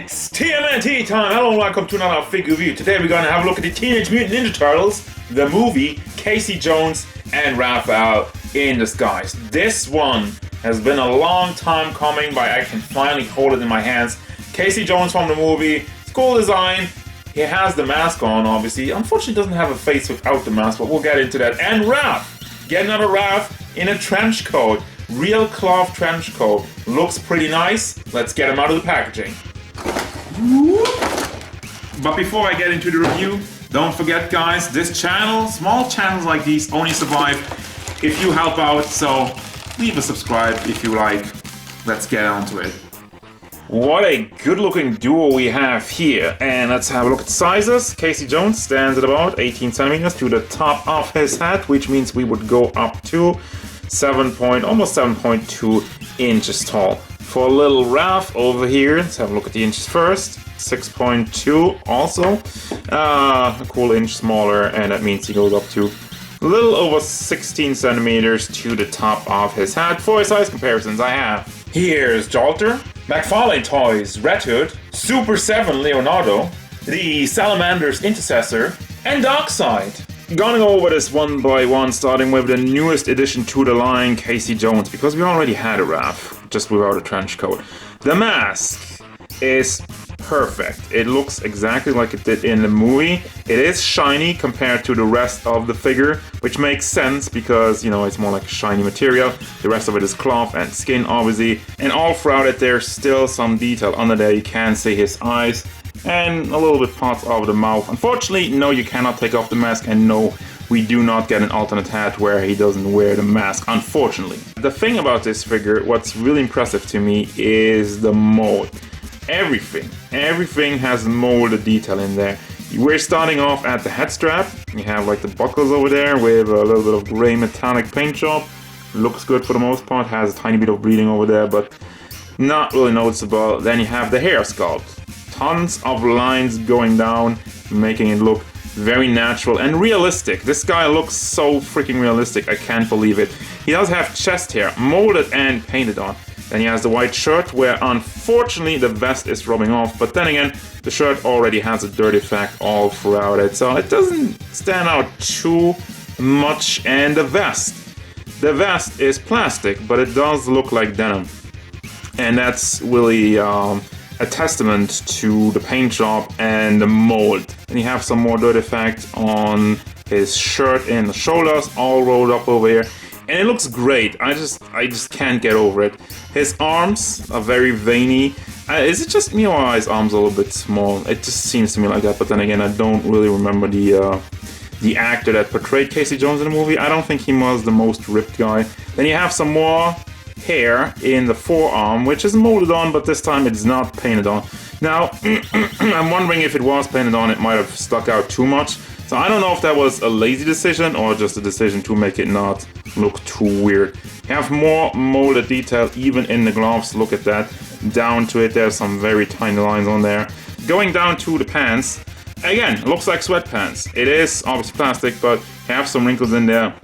It's TMNT time! Hello and welcome to another figure review. Today we're going to have a look at the Teenage Mutant Ninja Turtles, the movie, Casey Jones and Raphael in disguise. This one has been a long time coming, but I can finally hold it in my hands. Casey Jones from the movie, it's cool design. He has the mask on, obviously. Unfortunately, doesn't have a face without the mask, but we'll get into that. And Raph! Get another Raph in a trench coat. Real cloth trench coat. Looks pretty nice. Let's get him out of the packaging. But before I get into the review, don't forget guys, this channel, small channels like these only survive if you help out, so leave a subscribe if you like. Let's get on to it. What a good looking duo we have here, and let's have a look at sizes. Casey Jones stands at about 18 centimeters to the top of his head, which means we would go up to almost 7.2 inches tall. For little Raph over here, let's have a look at the inches first. 6.2 also, a cool inch smaller, and that means he goes up to a little over 16 centimeters to the top of his head. For size comparisons I have. Here's Jolter, McFarlane Toys Red Hood, Super 7 Leonardo, the Salamander's Intercessor, and Darkseid. Gonna go over this one by one, starting with the newest addition to the line, Casey Jones, because we already had a Raph, just without a trench coat. The mask is perfect. It looks exactly like it did in the movie. It is shiny compared to the rest of the figure, which makes sense because, you know, it's more like shiny material. The rest of it is cloth and skin, obviously. And all throughout it, there's still some detail under there. You can see his eyes and a little bit parts of the mouth. Unfortunately, no, you cannot take off the mask, and no, we do not get an alternate hat where he doesn't wear the mask, unfortunately. The thing about this figure, what's really impressive to me, is the mold. Everything has molded detail in there. We're starting off at the head strap. You have like the buckles over there with a little bit of gray metallic paint job. Looks good for the most part, has a tiny bit of bleeding over there, but not really noticeable. Then you have the hair sculpt. Tons of lines going down, making it look very natural and realistic. This guy looks so freaking realistic, I can't believe it. He does have chest hair, molded and painted on. Then he has the white shirt, where unfortunately the vest is rubbing off, but then again, the shirt already has a dirt effect all throughout it, so it doesn't stand out too much. And the vest is plastic, but it does look like denim. And that's really a testament to the paint job and the mold. And you have some more dirt effect on his shirt and the shoulders, all rolled up over here. And it looks great. I just can't get over it. His arms are very veiny. Is it just me or his arms are a little bit small? It just seems to me like that. But then again, I don't really remember the actor that portrayed Casey Jones in the movie. I don't think he was the most ripped guy. Then you have some more hair in the forearm, which is molded on, but this time it's not painted on. Now, I'm wondering if it was painted on, it might have stuck out too much. So I don't know if that was a lazy decision or just a decision to make it not look too weird. You have more molded detail even in the gloves. Look at that. Down to it, there's some very tiny lines on there. Going down to the pants, again, looks like sweatpants. It is obviously plastic, but have some wrinkles in there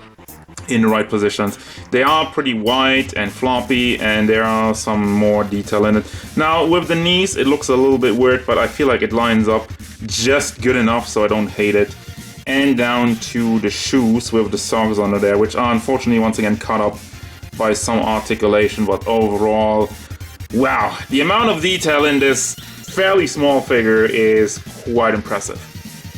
in the right positions. They are pretty wide and floppy, and there are some more detail in it. Now with the knees, it looks a little bit weird, but I feel like it lines up just good enough so I don't hate it. And down to the shoes with the socks under there, which are unfortunately once again cut up by some articulation, but overall, wow, the amount of detail in this fairly small figure is quite impressive.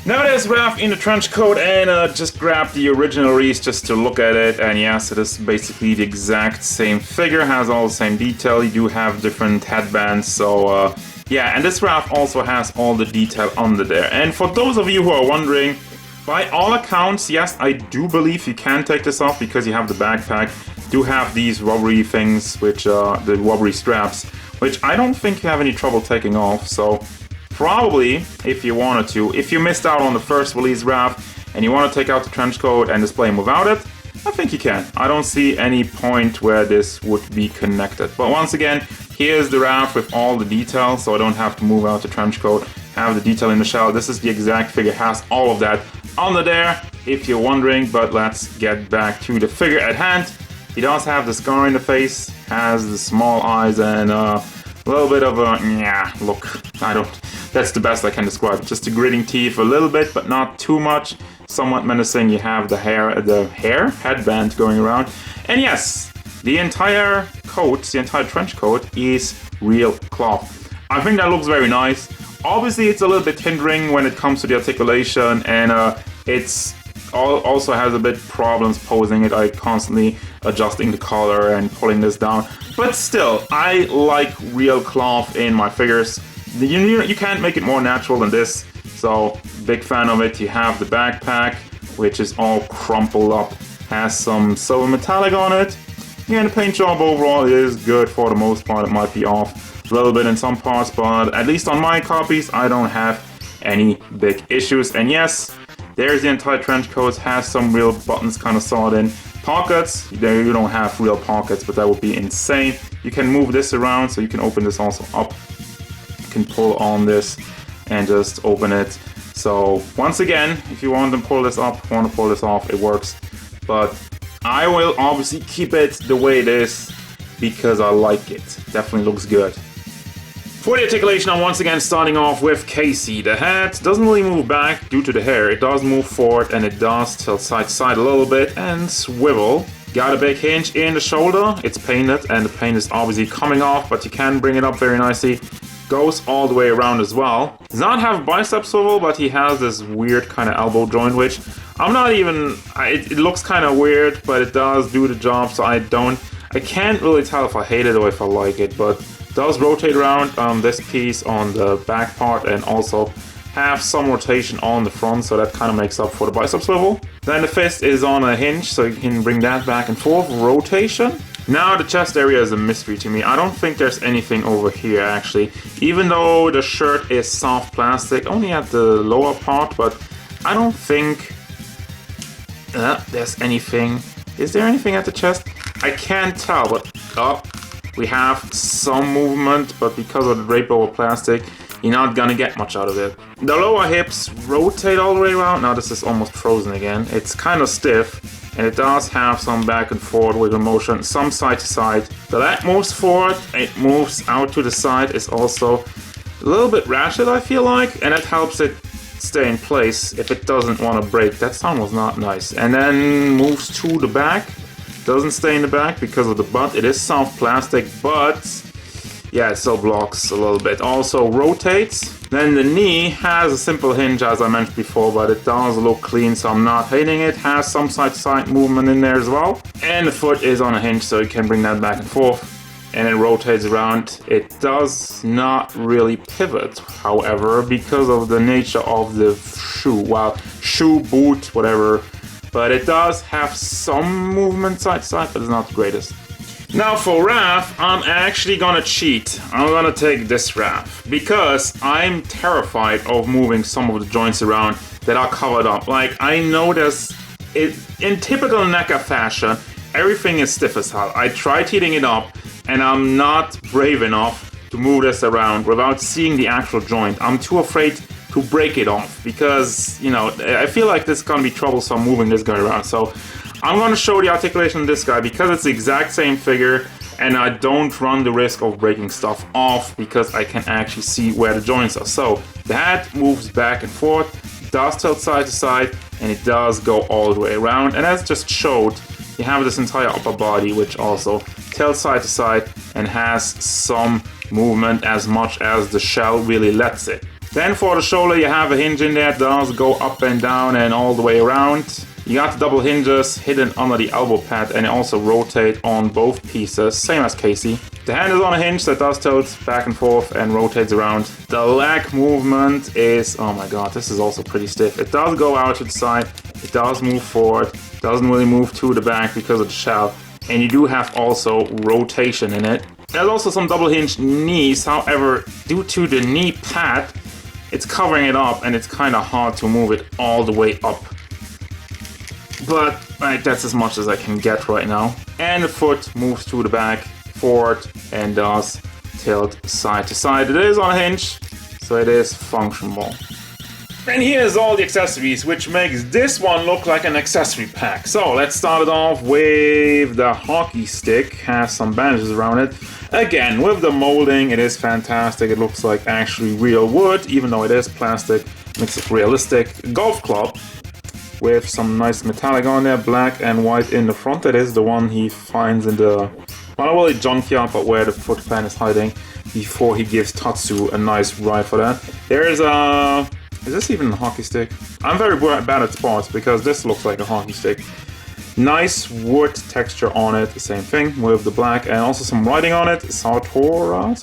Now there's Raph in the trench coat, and just grabbed the original release just to look at it, and yes, it is basically the exact same figure, has all the same detail. You do have different headbands, so yeah, and this Raph also has all the detail under there. And for those of you who are wondering, by all accounts, yes, I do believe you can take this off because you have the backpack. Do have these rubbery things, which the rubbery straps, which I don't think you have any trouble taking off, so probably, if you wanted to, if you missed out on the first release Raph and you want to take out the trench coat and display him without it, I think you can. I don't see any point where this would be connected. But once again, here's the Raph with all the detail, so I don't have to move out the trench coat, have the detail in the shell. This is the exact figure, has all of that under there, if you're wondering. But let's get back to the figure at hand. He does have the scar in the face, has the small eyes, and A little bit of a, yeah, look, that's the best I can describe it. Just a gritting teeth a little bit, but not too much. Somewhat menacing. You have the headband going around. And yes, the entire coat, the entire trench coat is real cloth. I think that looks very nice. Obviously, it's a little bit hindering when it comes to the articulation, and it's also has a bit problems posing it. I constantly adjusting the collar and pulling this down. But still, I like real cloth in my figures. You can't make it more natural than this. So, big fan of it. You have the backpack, which is all crumpled up, has some silver metallic on it. Yeah, the paint job overall is good for the most part. It might be off a little bit in some parts, but at least on my copies, I don't have any big issues. And yes, there's the entire trench coat, has some real buttons kind of sawed in. Pockets, there you don't have real pockets, but that would be insane. You can move this around, so you can open this also up. You can pull on this and just open it. So once again, if you want to pull this up, want to pull this off, it works. But I will obviously keep it the way it is because I like it. Definitely looks good. For the articulation, I'm once again starting off with Casey. The head doesn't really move back due to the hair. It does move forward and it does tilt side to side a little bit and swivel. Got a big hinge in the shoulder. It's painted and the paint is obviously coming off, but you can bring it up very nicely. Goes all the way around as well. Does not have bicep swivel, but he has this weird kind of elbow joint, which I'm not even... It looks kind of weird, but it does do the job, so I can't really tell if I hate it or if I like it, but does rotate around this piece on the back part and also have some rotation on the front, so that kind of makes up for the bicep swivel. Then the fist is on a hinge, so you can bring that back and forth. Rotation. Now the chest area is a mystery to me. I don't think there's anything over here actually, even though the shirt is soft plastic, only at the lower part, but I don't think there's anything. Is there anything at the chest? I can't tell, but we have some movement, but because of the drape over plastic, you're not gonna get much out of it. The lower hips rotate all the way around. Now this is almost frozen again. It's kind of stiff, and it does have some back and forward wiggle motion, some side to side. The leg moves forward, it moves out to the side, is also a little bit ratchet, I feel like, and it helps it stay in place if it doesn't want to break. That sound was not nice. And then moves to the back. Doesn't stay in the back because of the butt. It is soft plastic, but yeah, it still blocks a little bit. Also rotates. Then the knee has a simple hinge, as I mentioned before, but it does look clean, so I'm not hating it. Has some side-to-side movement in there as well. And the foot is on a hinge, so you can bring that back and forth. And it rotates around. It does not really pivot, however, because of the nature of the shoe. Well, shoe, boot, whatever. But it does have some movement side to side, but it's not the greatest. Now for Raph, I'm actually gonna cheat. I'm gonna take this Raph because I'm terrified of moving some of the joints around that are covered up. Like, I know in typical Neca fashion, everything is stiff as hell. I tried heating it up and I'm not brave enough to move this around without seeing the actual joint. I'm too afraid to break it off because, you know, I feel like this is gonna be troublesome moving this guy around. So I'm gonna show the articulation of this guy because it's the exact same figure and I don't run the risk of breaking stuff off because I can actually see where the joints are. So the head moves back and forth, does tilt side to side, and it does go all the way around. And as just showed, you have this entire upper body which also tilts side to side and has some movement as much as the shell really lets it. Then for the shoulder, you have a hinge in there that does go up and down and all the way around. You got the double hinges hidden under the elbow pad and also rotate on both pieces, same as Casey. The hand is on a hinge that does tilt back and forth and rotates around. The leg movement is, oh my god, this is also pretty stiff. It does go out to the side, it does move forward, doesn't really move to the back because of the shell. And you do have also rotation in it. There's also some double hinge knees, however, due to the knee pad, it's covering it up and it's kind of hard to move it all the way up. But that's as much as I can get right now. And the foot moves to the back, forward, and does tilt side to side. It is on a hinge, so it is functional. And here's all the accessories, which makes this one look like an accessory pack. So let's start it off with the hockey stick. Has some bandages around it. Again, with the molding, it is fantastic. It looks like actually real wood, even though it is plastic. Makes it realistic. Golf club with some nice metallic on there, black and white in the front. That is the one he finds in the, well, not really junkyard, but where the foot fan is hiding before he gives Tatsu a nice ride for that. There is a... Is this even a hockey stick? I'm very bad at sports because this looks like a hockey stick. Nice wood texture on it, the same thing with the black and also some writing on it. Sartora?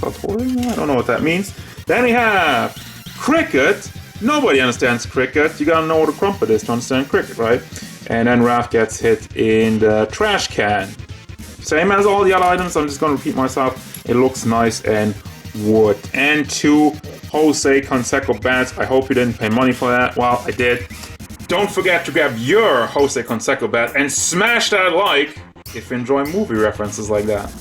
I don't know what that means. Then we have cricket. Nobody understands cricket. You gotta know what a crumpet is to understand cricket, right? And then Raph gets hit in the trash can. Same as all the other items, I'm just gonna repeat myself. It looks nice and wood. And 2 Jose Canseco bats. I hope you didn't pay money for that. Well, I did. Don't forget to grab your Jose Canseco bat and smash that like if you enjoy movie references like that.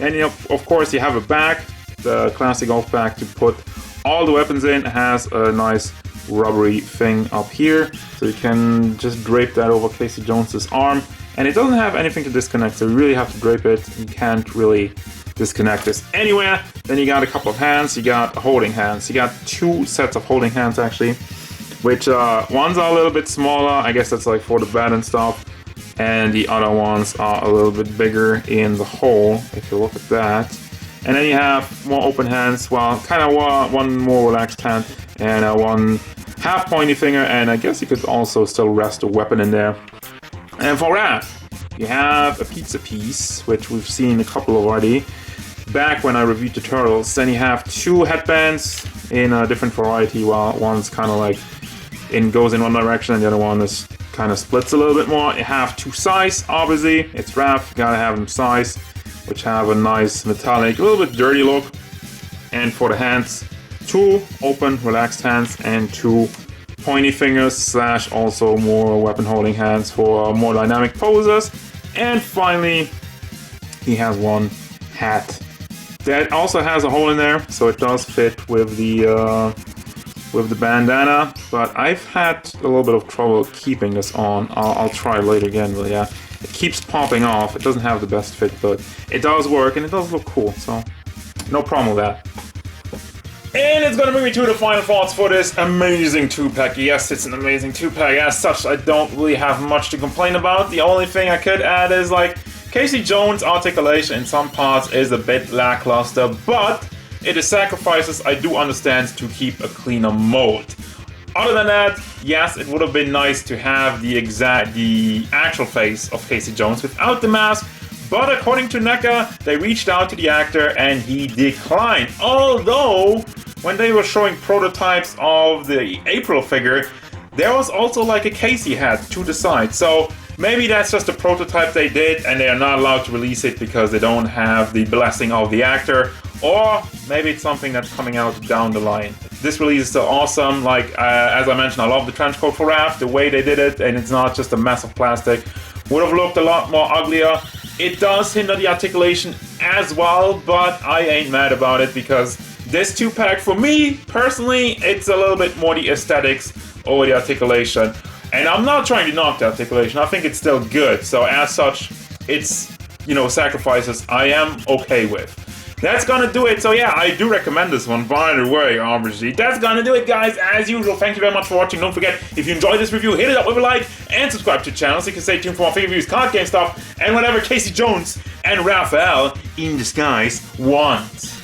And of course you have a bag, the classic golf bag to put all the weapons in. It has a nice rubbery thing up here, so you can just drape that over Casey Jones's arm. And it doesn't have anything to disconnect, so you really have to drape it. You can't really disconnect this anywhere. Then you got a couple of hands, you got holding hands. You got 2 sets of holding hands actually, which ones are a little bit smaller, I guess that's like for the bat and stuff, and the other ones are a little bit bigger in the hole, if you look at that. And then you have more open hands, well, kind of one more relaxed hand, and one half pointy finger, and I guess you could also still rest a weapon in there. And for Raph, you have a pizza piece, which we've seen a couple already back when I reviewed the turtles. Then you have 2 headbands in a different variety. Well, one's kind of like goes in one direction, and the other one is kind of splits a little bit more. You have 2 size, obviously. It's Raph, you gotta have them size, which have a nice metallic, a little bit dirty look. And for the hands, 2 open, relaxed hands, and 2 pointy fingers / also more weapon holding hands for more dynamic poses. And finally, he has 1 hat that also has a hole in there, so it does fit with the bandana. But I've had a little bit of trouble keeping this on. I'll try later again, but yeah, it keeps popping off. It doesn't have the best fit, but it does work and it does look cool, so no problem with that. And it's gonna bring me to the final thoughts for this amazing 2-pack. Yes, it's an amazing 2-pack. As such, I don't really have much to complain about. The only thing I could add is like Casey Jones' articulation in some parts is a bit lackluster, but it is sacrifices I do understand to keep a cleaner mold. Other than that, yes, it would have been nice to have the actual face of Casey Jones without the mask. But according to Neca, they reached out to the actor and he declined. Although, when they were showing prototypes of the April figure, there was also like a Casey hat to the side. So maybe that's just a prototype they did and they are not allowed to release it because they don't have the blessing of the actor. Or maybe it's something that's coming out down the line. This release is still awesome. Like, as I mentioned, I love the trench coat for Raph, the way they did it, and it's not just a mess of plastic. Would have looked a lot more uglier. It does hinder the articulation as well, but I ain't mad about it because this 2-pack, for me, personally, it's a little bit more the aesthetics over the articulation. And I'm not trying to knock the articulation, I think it's still good. So as such, it's, sacrifices I am okay with. That's gonna do it. So yeah, I do recommend this one, by the way, obviously. That's gonna do it, guys, as usual. Thank you very much for watching. Don't forget, if you enjoyed this review, hit it up with a like and subscribe to the channel so you can stay tuned for more figure reviews, card game stuff, and whatever Casey Jones and Raphael in disguise want.